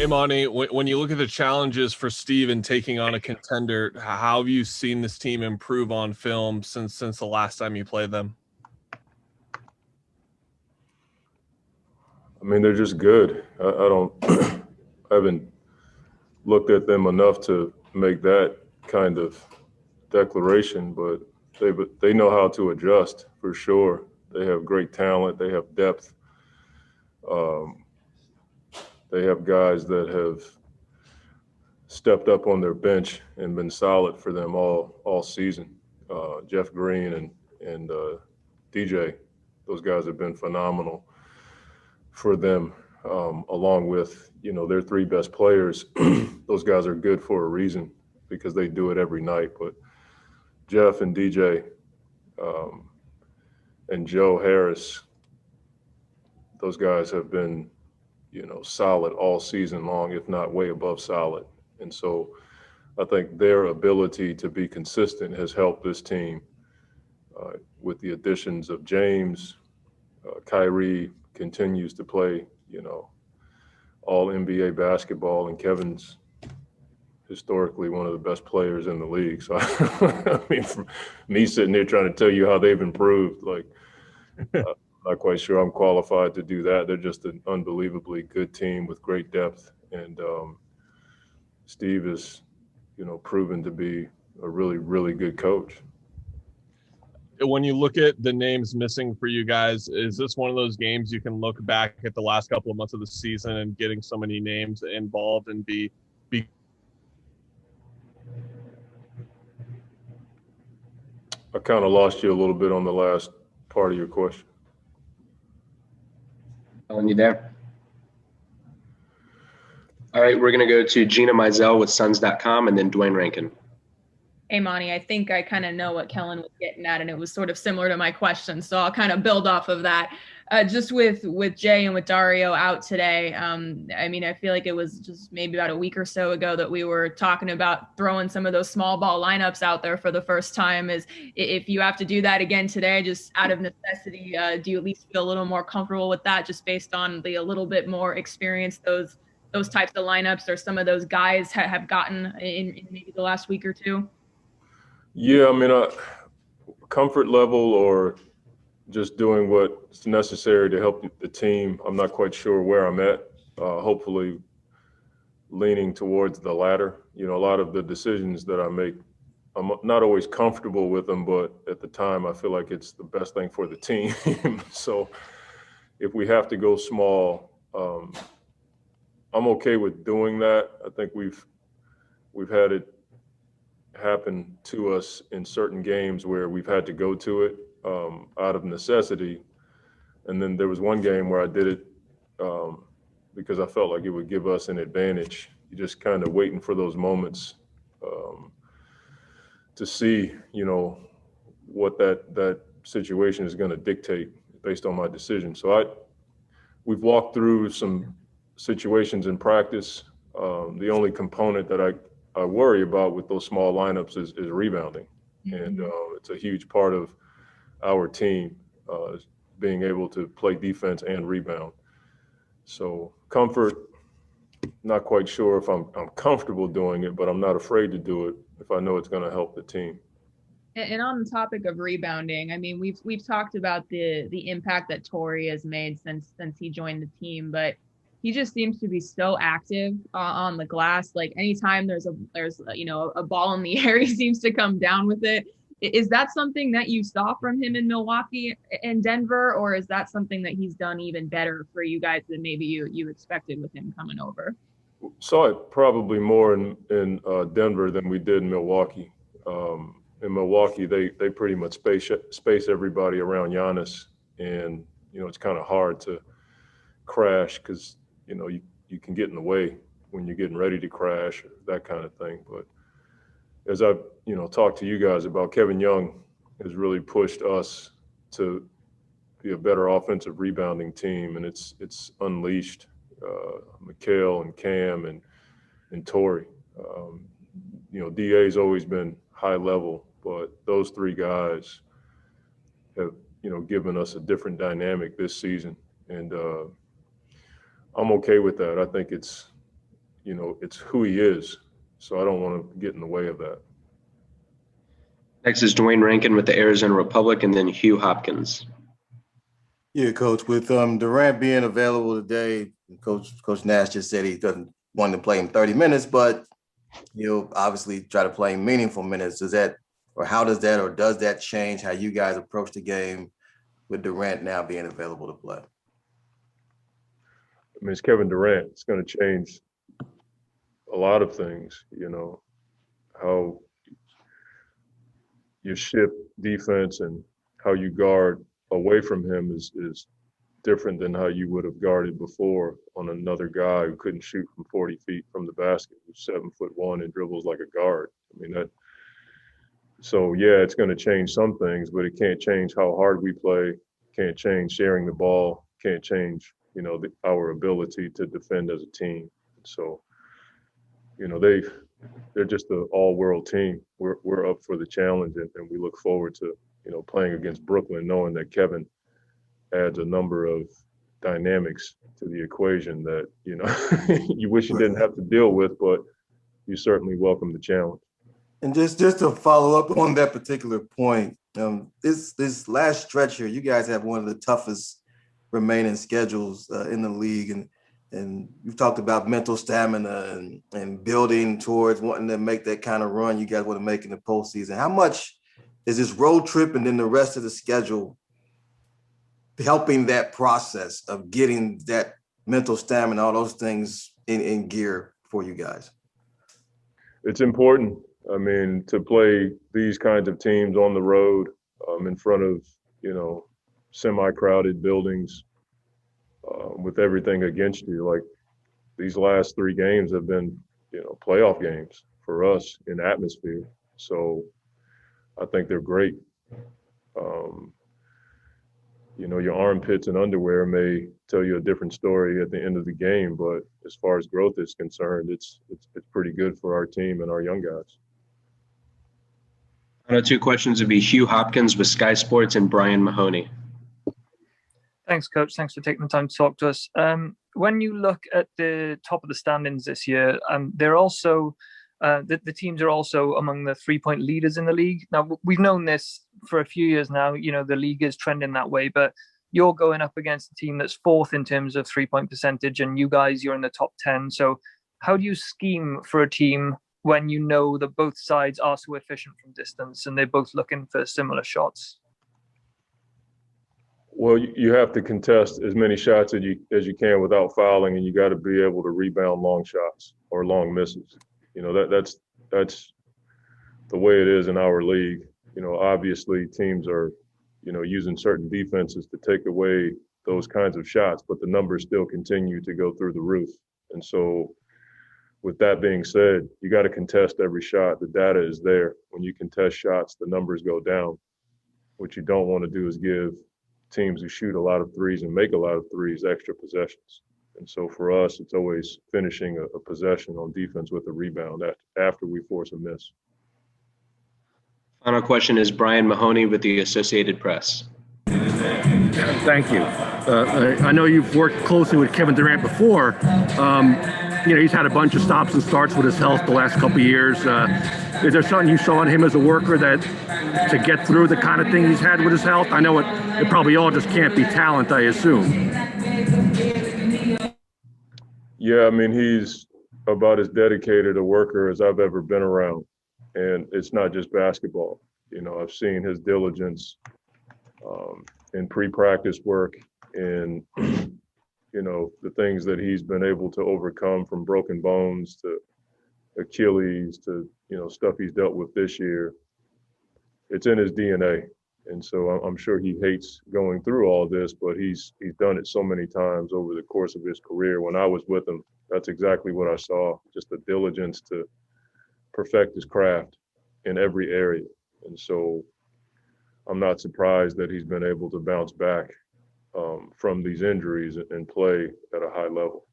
Hey, Monty, when you look at the challenges for Steve in taking on a contender, how have you seen this team improve on film since the last time you played them? I mean, they're just good. I don't, I haven't looked at them enough to make that kind of declaration, but they know how to adjust for sure. They have great talent. They have depth. Um, they have guys that have stepped up on their bench and been solid for them all season. Jeff Green and DJ, those guys have been phenomenal for them, along with their three best players. Those guys are good for a reason because they do it every night. But Jeff and DJ um, and Joe Harris, those guys have been solid all season long, if not way above solid. And so I think their ability to be consistent has helped this team with the additions of James. Kyrie continues to play, all NBA basketball, and Kevin's historically one of the best players in the league. So, I mean, from me sitting here trying to tell you how they've improved, like, I'm not quite sure I'm qualified to do that. They're just an unbelievably good team with great depth. And Steve is, proven to be a really, really good coach. When you look at the names missing for you guys, is this one of those games you can look back at the last couple of months of the season and getting so many names involved and be I kind of lost you a little bit on the last part of your question. Telling you there. All right, we're going to go to Gina Mizell with Suns.com and then Dwayne Rankin. Hey, Monty, I think I kind of know what Kellen was getting at, and it was sort of similar to my question, so I'll kind of build off of that. Just with Jay and with Dario out today, I mean, I feel like it was just maybe about a week or so ago that we were talking about throwing some of those small ball lineups out there for the first time. Is if you have to do that again today, just out of necessity, do you at least feel a little more comfortable with that, just based on a little bit more experience those types of lineups or some of those guys have gotten in maybe the last week or two? Yeah, I mean, comfort level or just doing what's necessary to help the team. I'm not quite sure where I'm at. Hopefully, leaning towards the latter. A lot of the decisions that I make, I'm not always comfortable with them, but at the time, I feel like it's the best thing for the team. So, if we have to go small, I'm okay with doing that. I think we've had it happen to us in certain games where we've had to go to it out of necessity. And then there was one game where I did it because I felt like it would give us an advantage. You're just kind of waiting for those moments to see, what that situation is going to dictate based on my decision. So we've walked through some situations in practice. The only component that I worry about with those small lineups is rebounding. And it's a huge part of our team being able to play defense and rebound. So comfort, not quite sure if I'm comfortable doing it, but I'm not afraid to do it if I know it's going to help the team. And on the topic of rebounding, I mean, we've talked about the impact that Torrey has made since he joined the team, but he just seems to be so active on the glass. Like anytime there's a ball in the air, he seems to come down with it. Is that something that you saw from him in Milwaukee and Denver, or is that something that he's done even better for you guys than maybe you expected with him coming over? Saw it probably more in Denver than we did in Milwaukee. In Milwaukee, they pretty much space everybody around Giannis, and it's kind of hard to crash because you can get in the way when you're getting ready to crash, that kind of thing. But as I've talked to you guys about, Kevin Young has really pushed us to be a better offensive rebounding team, and it's unleashed Mikal and Cam and Torrey. DA's always been high level, but those three guys have given us a different dynamic this season, and I'm okay with that. I think it's it's who he is. So I don't want to get in the way of that. Next is Dwayne Rankin with the Arizona Republic, and then Hugh Hopkins. Yeah, Coach, with Durant being available today, Coach Nash just said he doesn't want to play him 30 minutes, but he'll obviously try to play him meaningful minutes. Does that change how you guys approach the game with Durant now being available to play? I mean, it's Kevin Durant. It's going to change a lot of things, how you shift defense and how you guard away from him is different than how you would have guarded before on another guy who couldn't shoot from 40 feet from the basket, who's 7'1" and dribbles like a guard. I mean, so yeah, it's going to change some things, but it can't change how hard we play, can't change sharing the ball, can't change, our ability to defend as a team. So, they're just an all-world team. We're up for the challenge, and we look forward to, playing against Brooklyn, knowing that Kevin adds a number of dynamics to the equation that, you wish you didn't have to deal with, but you certainly welcome the challenge. And just to follow up on that particular point, this last stretch here, you guys have one of the toughest remaining schedules in the league, and you've talked about mental stamina and building towards wanting to make that kind of run you guys want to make in the postseason. How much is this road trip and then the rest of the schedule helping that process of getting that mental stamina, all those things in gear for you guys? It's important. I mean, to play these kinds of teams on the road in front of, semi-crowded buildings with everything against you. Like, these last 3 games have been, playoff games for us in atmosphere. So I think they're great. Your armpits and underwear may tell you a different story at the end of the game, but as far as growth is concerned, it's pretty good for our team and our young guys. Final 2 questions would be Hugh Hopkins with Sky Sports and Brian Mahoney. Thanks, Coach. Thanks for taking the time to talk to us. When you look at the top of the standings this year, they're also the teams are also among the 3-point leaders in the league. Now, we've known this for a few years now. The league is trending that way, but you're going up against a team that's 4th in terms of 3-point percentage, and you guys, you're in the top 10. So how do you scheme for a team when you know that both sides are so efficient from distance and they're both looking for similar shots? Well, you have to contest as many shots as you can without fouling, and you got to be able to rebound long shots or long misses. That's the way it is in our league. Obviously teams are, using certain defenses to take away those kinds of shots, but the numbers still continue to go through the roof. And so with that being said, you got to contest every shot. The data is there. When you contest shots, the numbers go down. What you don't want to do is give teams who shoot a lot of threes and make a lot of threes extra possessions. And so for us, it's always finishing a possession on defense with a rebound after we force a miss. Final question is Brian Mahoney with the Associated Press. Thank you. I know you've worked closely with Kevin Durant before. He's had a bunch of stops and starts with his health the last couple of years. Is there something you saw in him as a worker that to get through the kind of thing he's had with his health? I know it probably all just can't be talent, I assume. Yeah, I mean, he's about as dedicated a worker as I've ever been around. And it's not just basketball. I've seen his diligence in pre-practice work and, the things that he's been able to overcome, from broken bones to Achilles to, stuff he's dealt with this year. It's in his DNA. And so I'm sure he hates going through all this, but he's done it so many times over the course of his career. When I was with him, that's exactly what I saw, just the diligence to perfect his craft in every area. And so I'm not surprised that he's been able to bounce back from these injuries and play at a high level.